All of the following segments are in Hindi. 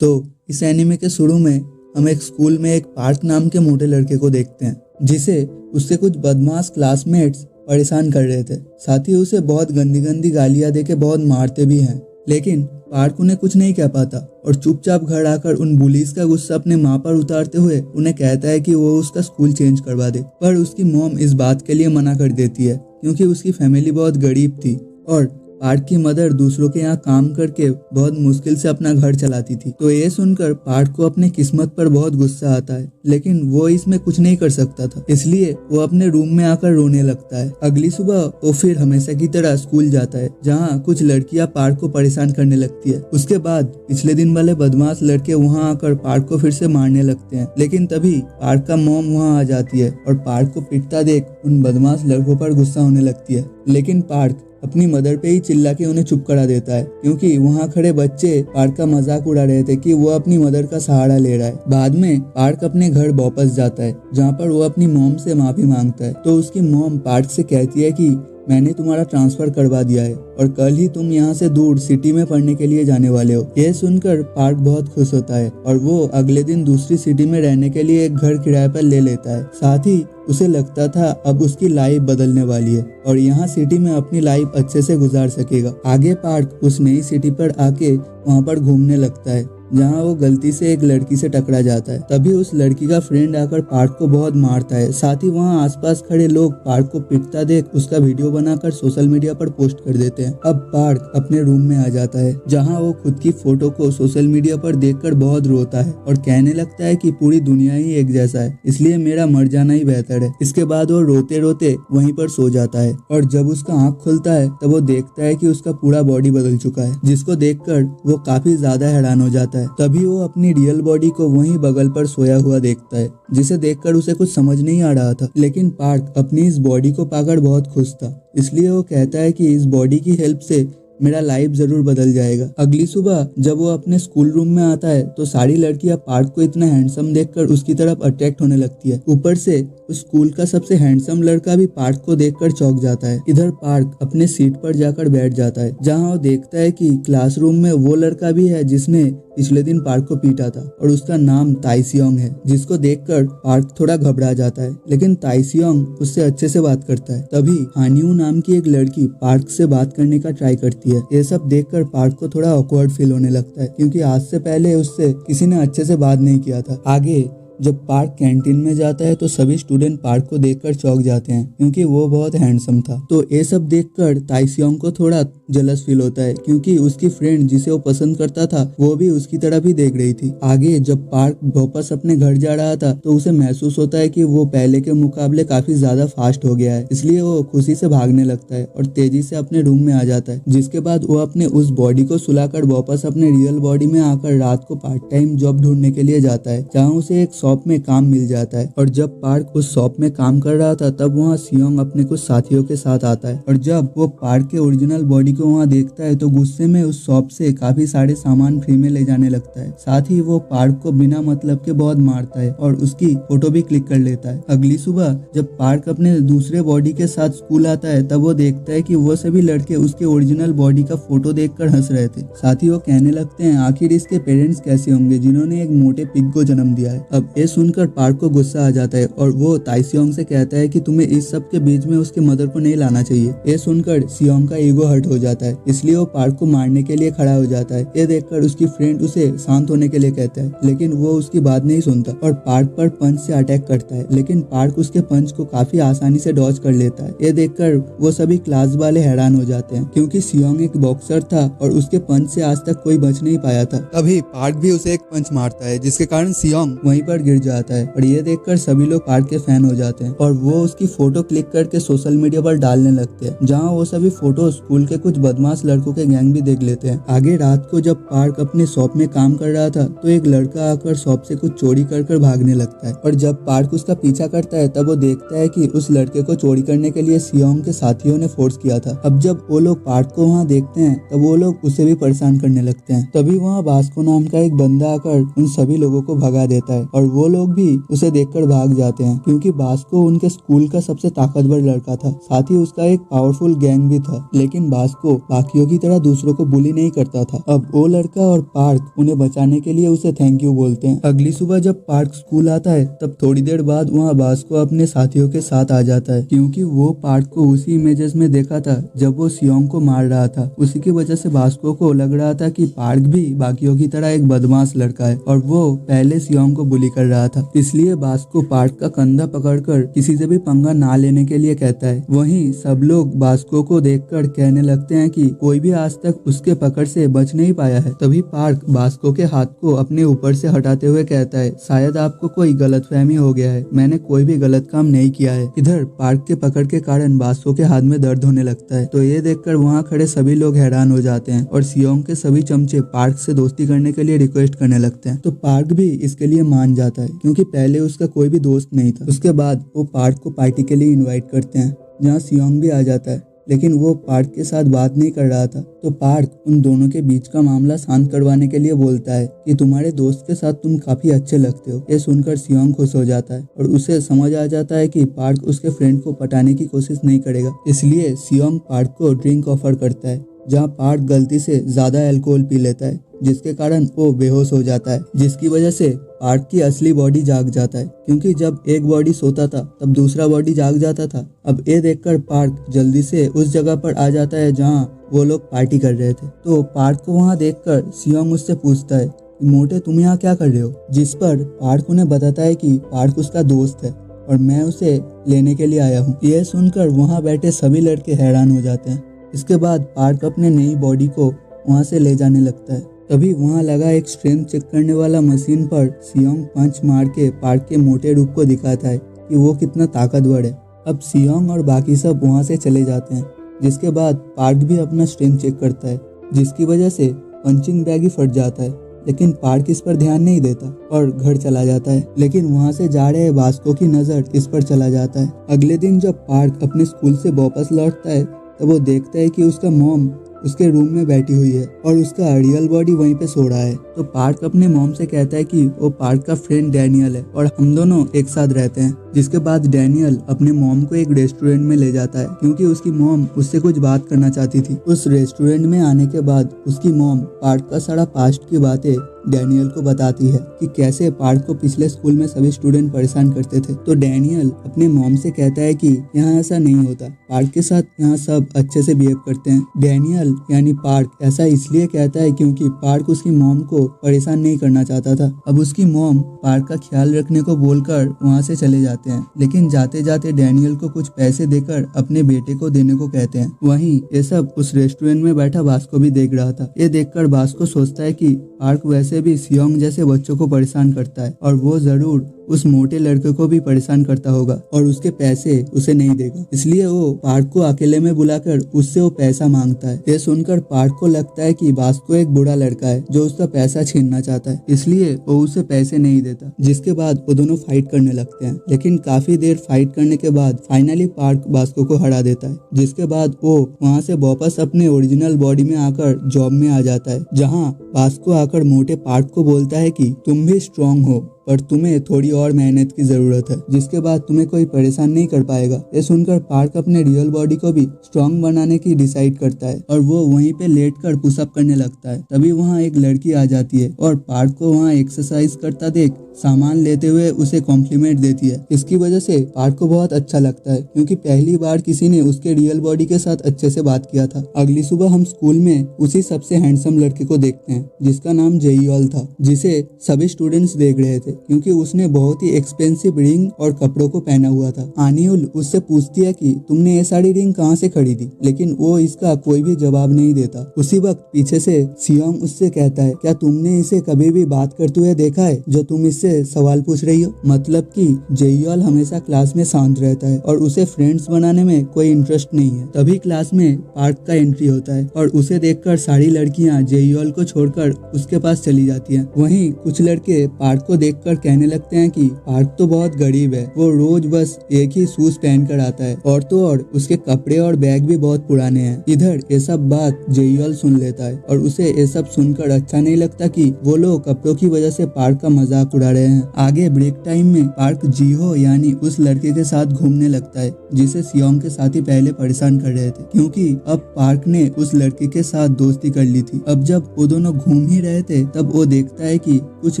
तो इस एनिमे के शुरू में हम एक स्कूल में एक पार्क नाम के मोटे लड़के को देखते हैं, जिसे उसके कुछ बदमाश क्लासमेट्स परेशान कर रहे थे। साथ ही उसे बहुत गंदी गंदी गालियां देके बहुत मारते भी हैं, लेकिन पार्क उन्हें कुछ नहीं कह पाता और चुपचाप घर आकर उन बुलीज का गुस्सा अपने माँ पर उतारते हुए उन्हें कहता है कि वो उसका स्कूल चेंज करवा दे। पर उसकी मॉम इस बात के लिए मना कर देती है क्योंकि उसकी फैमिली बहुत गरीब थी और पार्क की मदर दूसरों के यहाँ काम करके बहुत मुश्किल से अपना घर चलाती थी। तो ये सुनकर पार्क को अपने किस्मत पर बहुत गुस्सा आता है, लेकिन वो इसमें कुछ नहीं कर सकता था, इसलिए वो अपने रूम में आकर रोने लगता है। अगली सुबह वो फिर हमेशा की तरह स्कूल जाता है, जहाँ कुछ लड़कियां पार्क को परेशान करने लगती है। उसके बाद पिछले दिन वाले बदमाश लड़के वहाँ आकर पार्क को फिर से मारने लगते हैं, लेकिन तभी पार्क का मॉम वहाँ आ जाती है और पार्क को पिटता देख उन बदमाश लड़कों पर गुस्सा होने लगती है। लेकिन पार्क अपनी मदर पे ही चिल्ला के उन्हें चुप करा देता है, क्योंकि वहाँ खड़े बच्चे पार्क का मजाक उड़ा रहे थे कि वो अपनी मदर का सहारा ले रहा है। बाद में पार्क अपने घर वापस जाता है, जहाँ पर वो अपनी मॉम से माफी मांगता है। तो उसकी मॉम पार्क से कहती है कि मैंने तुम्हारा ट्रांसफर करवा दिया है और कल ही तुम यहाँ से दूर सिटी में पढ़ने के लिए जाने वाले हो। यह सुनकर पार्क बहुत खुश होता है और वो अगले दिन दूसरी सिटी में रहने के लिए एक घर किराए पर ले लेता है। साथ ही उसे लगता था अब उसकी लाइफ बदलने वाली है और यहाँ सिटी में अपनी लाइफ अच्छे से गुजार सकेगा। आगे पार्क उस नई सिटी पर आके वहाँ पर घूमने लगता है, जहाँ वो गलती से एक लड़की से टकरा जाता है। तभी उस लड़की का फ्रेंड आकर पार्क को बहुत मारता है। साथ ही वहाँ आसपास खड़े लोग पार्क को पिटता देख उसका वीडियो बनाकर सोशल मीडिया पर पोस्ट कर देते हैं। अब पार्क अपने रूम में आ जाता है, जहाँ वो खुद की फोटो को सोशल मीडिया पर देखकर बहुत रोता है और कहने लगता है कि पूरी दुनिया ही एक जैसा है, इसलिए मेरा मर जाना ही बेहतर है। इसके बाद वो रोते रोते वहीं पर सो जाता है और जब उसका आँख खुलता है तब वो देखता है कि उसका पूरा बॉडी बदल चुका है, जिसको देखकर वो काफी ज्यादा हैरान हो जाता है। तभी वो अपनी रियल बॉडी को वहीं बगल पर सोया हुआ देखता है, जिसे देखकर उसे कुछ समझ नहीं आ रहा था। लेकिन पार्क अपनी इस बॉडी को पाकर बहुत खुश था, इसलिए वो कहता है कि इस बॉडी की हेल्प से मेरा लाइफ जरूर बदल जाएगा। अगली सुबह जब वो अपने स्कूल रूम में आता है तो सारी लड़कियां पार्क को इतना हैंडसम देखकर उसकी तरफ अट्रैक्ट होने लगती है। ऊपर से उस स्कूल का सबसे हैंडसम लड़का भी पार्क को देखकर चौंक जाता है। इधर पार्क अपने सीट पर जाकर बैठ जाता है, जहां वो देखता है कि क्लासरूम में वो लड़का भी है जिसने पिछले दिन पार्क को पीटा था और उसका नाम ताइसियोंग है, जिसको देखकर पार्क थोड़ा घबरा जाता है। लेकिन ताइसियोंग उससे अच्छे से बात करता है। तभी हानियू नाम की एक लड़की पार्क से बात करने का ट्राई करती है। ये सब देखकर पार्क को थोड़ा ऑकवर्ड फील होने लगता है, क्योंकि आज से पहले उससे किसी ने अच्छे से बात नहीं किया था। आगे जब पार्क कैंटीन में जाता है तो सभी स्टूडेंट पार्क को देखकर चौंक जाते हैं, क्योंकि वो बहुत हैंडसम था। तो ये सब देखकर ताइसियोंग को थोड़ा जलस फील होता है, क्योंकि उसकी फ्रेंड जिसे वो पसंद करता था वो भी उसकी तरफ ही देख रही थी। आगे जब पार्क वापस अपने घर जा रहा था तो उसे महसूस होता है कि वो पहले के मुकाबले काफी ज्यादा फास्ट हो गया है, इसलिए वो खुशी से भागने लगता है और तेजी से अपने रूम में आ जाता है। जिसके बाद वो अपने उस बॉडी को सुलाकर वापस अपने रियल बॉडी में आकर रात को पार्ट टाइम जॉब ढूंढने के लिए जाता है, जहाँ उसे एक शॉप में काम मिल जाता है। और जब पार्क उस शॉप में काम कर रहा था तब वहाँ सियोंग अपने कुछ साथियों के साथ आता है और जब वो पार्क के ओरिजिनल बॉडी को वहाँ देखता है तो गुस्से में उस शॉप से काफी सारे सामान फ्री में ले जाने लगता है। साथ ही वो पार्क को बिना मतलब के बहुत मारता है और उसकी फोटो भी क्लिक कर लेता है। अगली सुबह जब पार्क अपने दूसरे बॉडी के साथ स्कूल आता है तब वो देखता है कि वो सभी लड़के उसके ओरिजिनल बॉडी का फोटो देखकर हंस रहे थे। साथ ही वो कहने लगते हैं आखिर इसके पेरेंट्स कैसे होंगे जिन्होंने एक मोटे पिग को जन्म दिया है। अब ये सुनकर पार्क को गुस्सा आ जाता है और वो ताइसियोंग से कहता है कि तुम्हें इस सब के बीच में उसके मदर को नहीं लाना चाहिए। ये सुनकर सियोंग का ईगो हर्ट हो जाता है, इसलिए वो पार्क को मारने के लिए खड़ा हो जाता है। ये देखकर उसकी फ्रेंड उसे शांत होने के लिए कहता है, लेकिन वो उसकी बात नहीं सुनता और पार्क पर पंच से अटैक करता है। लेकिन पार्क उसके पंच को काफी आसानी से डॉज कर लेता है। ये देखकर वो सभी क्लास वाले हैरान हो जाते हैं, क्योंकि सियोंग एक बॉक्सर था और उसके पंच से आज तक कोई बच नहीं पाया था। तभी पार्क भी उसे एक पंच मारता है, जिसके कारण सियोंग वहीं पर गिर जाता है और ये देखकर सभी लोग पार्क के फैन हो जाते हैं और वो उसकी फोटो क्लिक करके सोशल मीडिया पर डालने लगते हैं, जहाँ वो सभी फोटो स्कूल के कुछ बदमाश लड़कों के गैंग भी देख लेते हैं। आगे रात को जब पार्क अपने शॉप में काम कर रहा था तो एक लड़का आकर शॉप से कुछ चोरी कर भागने लगता है और जब पार्क उसका पीछा करता है तब वो देखता है कि उस लड़के को चोरी करने के लिए सियोंग के साथियों ने फोर्स किया था। अब जब वो लोग पार्क को वहाँ देखते हैं तब वो लोग उसे भी परेशान करने लगते हैं। तभी वहाँ बास्को नाम का एक बंदा आकर उन सभी लोगों को भगा देता है और वो लोग भी उसे देखकर भाग जाते हैं, क्योंकि बास्को उनके स्कूल का सबसे ताकतवर लड़का था। साथ ही उसका एक पावरफुल गैंग भी था। लेकिन बास्को को बाकियों की तरह दूसरों को बुली नहीं करता था। अब वो लड़का और पार्क उन्हें बचाने के लिए उसे थैंक यू बोलते हैं। अगली सुबह जब पार्क स्कूल आता है तब थोड़ी देर बाद वहाँ बास्को अपने साथियों के साथ आ जाता है, क्योंकि वो पार्क को उसी इमेजेस में देखा था जब वो सियोंग को मार रहा था। उसी की वजह से बास्को को लग रहा था कि पार्क भी बाकियों की तरह एक बदमाश लड़का है और वो पहले सियोंग को बुली कर रहा था। इसलिए बास्को पार्क का कंधा पकड़कर किसी से भी पंगा ना लेने के लिए कहता है। वहीं सब लोग बास्को को देखकर कहने लगते हैं कि कोई भी आज तक उसके पकड़ से बच नहीं पाया है। तभी पार्क बास्को के हाथ को अपने ऊपर से हटाते हुए कहता है, शायद आपको कोई गलतफहमी हो गया है, मैंने कोई भी गलत काम नहीं किया है। इधर पार्क के पकड़ के कारण बास्को के हाथ में दर्द होने लगता है, तो ये देखकर वहाँ खड़े सभी लोग हैरान हो जाते हैं और सियोंग के सभी चमचे पार्क से दोस्ती करने के लिए रिक्वेस्ट करने लगते हैं। तो पार्क भी इसके लिए मान जाता है, क्योंकि पहले उसका कोई भी दोस्त नहीं था। उसके बाद वो पार्क को पार्टी के लिए इनवाइट करते हैं, जहाँ सियोंग भी आ जाता है, लेकिन वो पार्क के साथ बात नहीं कर रहा था। तो पार्क उन दोनों के बीच का मामला शांत करवाने के लिए बोलता है कि तुम्हारे दोस्त के साथ तुम काफी अच्छे लगते हो। ये सुनकर सियोंग खुश हो जाता है और उसे समझ आ जाता है कि पार्क उसके फ्रेंड को पटाने की कोशिश नहीं करेगा। इसलिए सियोंग पार्क को ड्रिंक ऑफर करता है, जहाँ पार्क गलती से ज्यादा अल्कोहल पी लेता है, जिसके कारण वो बेहोश हो जाता है, जिसकी वजह से पार्क की असली बॉडी जाग जाता है, क्योंकि जब एक बॉडी सोता था तब दूसरा बॉडी जाग जाता था। अब ये देखकर पार्क जल्दी से उस जगह पर आ जाता है जहाँ वो लोग पार्टी कर रहे थे। तो पार्क को वहाँ देखकर सियोंग उससे पूछता है कि मोटे तुम यहाँ क्या कर रहे हो, जिस पर पार्क उन्हें बताता है कि पार्क उसका दोस्त है और मैं उसे लेने के लिए आया हूँ। यह सुनकर वहाँ बैठे सभी लड़के हैरान हो जाते हैं। इसके बाद पार्क अपने नई बॉडी को वहाँ से ले जाने लगता है। तभी वहाँ लगा एक स्ट्रेंथ चेक करने वाला मशीन पर सियोंग पंच मार के पार्क के मोटे रूप को दिखाता है कि वो कितना ताकतवर है। अब सियोंग और बाकी सब वहाँ से चले जाते हैं, जिसके बाद पार्क भी अपना स्ट्रेंथ चेक करता है, जिसकी वजह से पंचिंग बैग ही फट जाता है। लेकिन पार्क इस पर ध्यान नहीं देता और घर चला जाता है। लेकिन वहाँ से जा रहे बास्को की नज़र इस पर चला जाता है। अगले दिन जब पार्क अपने स्कूल से वापस लौटता है तब वो देखता है कि उसका मॉम उसके रूम में बैठी हुई है और उसका रियल बॉडी वहीं पे सो रहा है। तो पार्क अपने मॉम से कहता है कि वो पार्क का फ्रेंड डैनियल है और हम दोनों एक साथ रहते हैं। जिसके बाद डैनियल अपने मॉम को एक रेस्टोरेंट में ले जाता है, क्योंकि उसकी मॉम उससे कुछ बात करना चाहती थी। उस रेस्टोरेंट में आने के बाद उसकी मॉम पार्क का सारा पास्ट की बातें डैनियल को बताती है कि कैसे पार्क को पिछले स्कूल में सभी स्टूडेंट परेशान करते थे। तो डैनियल अपने मॉम से कहता है कि यहाँ ऐसा नहीं होता, पार्क के साथ यहाँ सब अच्छे से बिहेव करते हैं। डैनियल यानी पार्क ऐसा इसलिए कहता है क्योंकि पार्क उसकी मॉम को परेशान नहीं करना चाहता था। अब उसकी मॉम पार्क का ख्याल रखने को बोलकर वहाँ से चले जाते हैं, लेकिन जाते जाते डैनियल को कुछ पैसे देकर अपने बेटे को देने को कहते हैं। वहीं ये सब उस रेस्टोरेंट में बैठा बास्को भी देख रहा था। ये देखकर बास्को सोचता है कि पार्क वैसे भी सियोंग जैसे बच्चों को परेशान करता है और वो जरूर उस मोटे लड़के को भी परेशान करता होगा और उसके पैसे उसे नहीं देगा। इसलिए वो पार्क को अकेले में बुलाकर उससे वो पैसा मांगता है। ये सुनकर पार्क को लगता है कि बास्को एक बुरा लड़का है जो उसका पैसा छीनना चाहता है, इसलिए वो उसे पैसे नहीं देता। जिसके बाद वो दोनों फाइट करने लगते हैं, लेकिन काफी देर फाइट करने के बाद फाइनली पार्क बास्को को हरा देता है। जिसके बाद वो वहाँ से वापस अपने ओरिजिनल बॉडी में आकर जॉब में आ जाता है, जहाँ बास्को आकर मोटे पार्क को बोलता है कि तुम भी स्ट्रॉन्ग हो पर तुम्हें थोड़ी और मेहनत की जरूरत है, जिसके बाद तुम्हें कोई परेशान नहीं कर पाएगा। ये सुनकर पार्क अपने रियल बॉडी को भी स्ट्रॉन्ग बनाने की डिसाइड करता है और वो वहीं पे लेटकर पुशअप करने लगता है। तभी वहाँ एक लड़की आ जाती है और पार्क को वहाँ एक्सरसाइज करता देख सामान लेते हुए उसे कॉम्प्लीमेंट देती है। इसकी वजह से पार्क को बहुत अच्छा लगता है, क्योंकि पहली बार किसी ने उसके रियल बॉडी के साथ अच्छे से बात किया था। अगली सुबह हम स्कूल में उसी सबसे हैंडसम लड़के को देखते हैं, जिसका नाम जेईऑल था, जिसे सभी स्टूडेंट्स देख रहे थे क्योंकि उसने बहुत ही एक्सपेंसिव रिंग और कपड़ों को पहना हुआ था। आनियुल उससे पूछती है कि तुमने ये सारी रिंग कहाँ से खरीदी, लेकिन वो इसका कोई भी जवाब नहीं देता। उसी वक्त पीछे से सियोंग उससे कहता है, क्या तुमने इसे कभी भी बात करते हुए देखा है जो तुम इससे सवाल पूछ रही हो? मतलब कि जेईऑल हमेशा क्लास में शांत रहता है और उसे फ्रेंड्स बनाने में कोई इंटरेस्ट नहीं है। तभी क्लास में पार्क का एंट्री होता है और उसे देखकर सारी लड़कियां जेईऑल को छोड़कर उसके पास चली जाती हैं। वहीं कुछ लड़के पार्क को देख देखकर कहने लगते हैं कि पार्क तो बहुत गरीब है, वो रोज बस एक ही शूज पहन कर आता है और तो और उसके कपड़े और बैग भी बहुत पुराने हैं। इधर ये सब बात जेयुअल सुन लेता है और उसे ये सब सुनकर अच्छा नहीं लगता कि वो लोग कपड़ों की वजह से पार्क का मजाक उड़ा रहे हैं। आगे ब्रेक टाइम में पार्क जीहो यानी उस लड़के के साथ घूमने लगता है जिसे सियोंग के साथी पहले परेशान कर रहे थे, क्योंकि अब पार्क ने उस लड़के के साथ दोस्ती कर ली थी। अब जब वो दोनों घूम ही रहे थे तब वो देखता है कि कुछ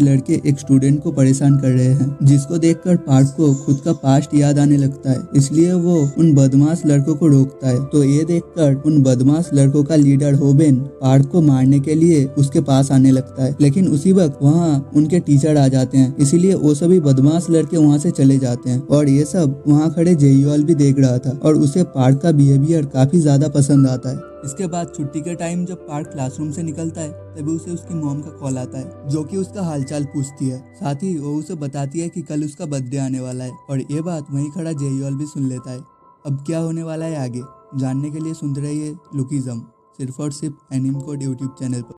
लड़के एक स्टूडेंट को परेशान कर रहे हैं, जिसको देखकर पार्क को खुद का पास्ट याद आने लगता है। इसलिए वो उन बदमाश लड़कों को रोकता है। तो ये देखकर उन बदमाश लड़कों का लीडर होबेन पार्क को मारने के लिए उसके पास आने लगता है, लेकिन उसी वक्त वहाँ उनके टीचर आ जाते हैं। इसीलिए वो सभी बदमाश लड़के वहाँ से चले जाते हैं और ये सब वहाँ खड़े जेयुअल भी देख रहा था और उसे पार्क का बिहेवियर काफी ज्यादा पसंद आता है। इसके बाद छुट्टी के टाइम जब पार्क क्लासरूम से निकलता है तभी उसे उसकी मॉम का कॉल आता है, जो कि उसका हालचाल पूछती है। साथ ही वो उसे बताती है कि कल उसका बर्थडे आने वाला है और ये बात वहीं खड़ा जेयुअल भी सुन लेता है। अब क्या होने वाला है आगे जानने के लिए सुनते रहिए लुकिज्म, सिर्फ और सिर्फ एनिम कोड यूट्यूब चैनल पर।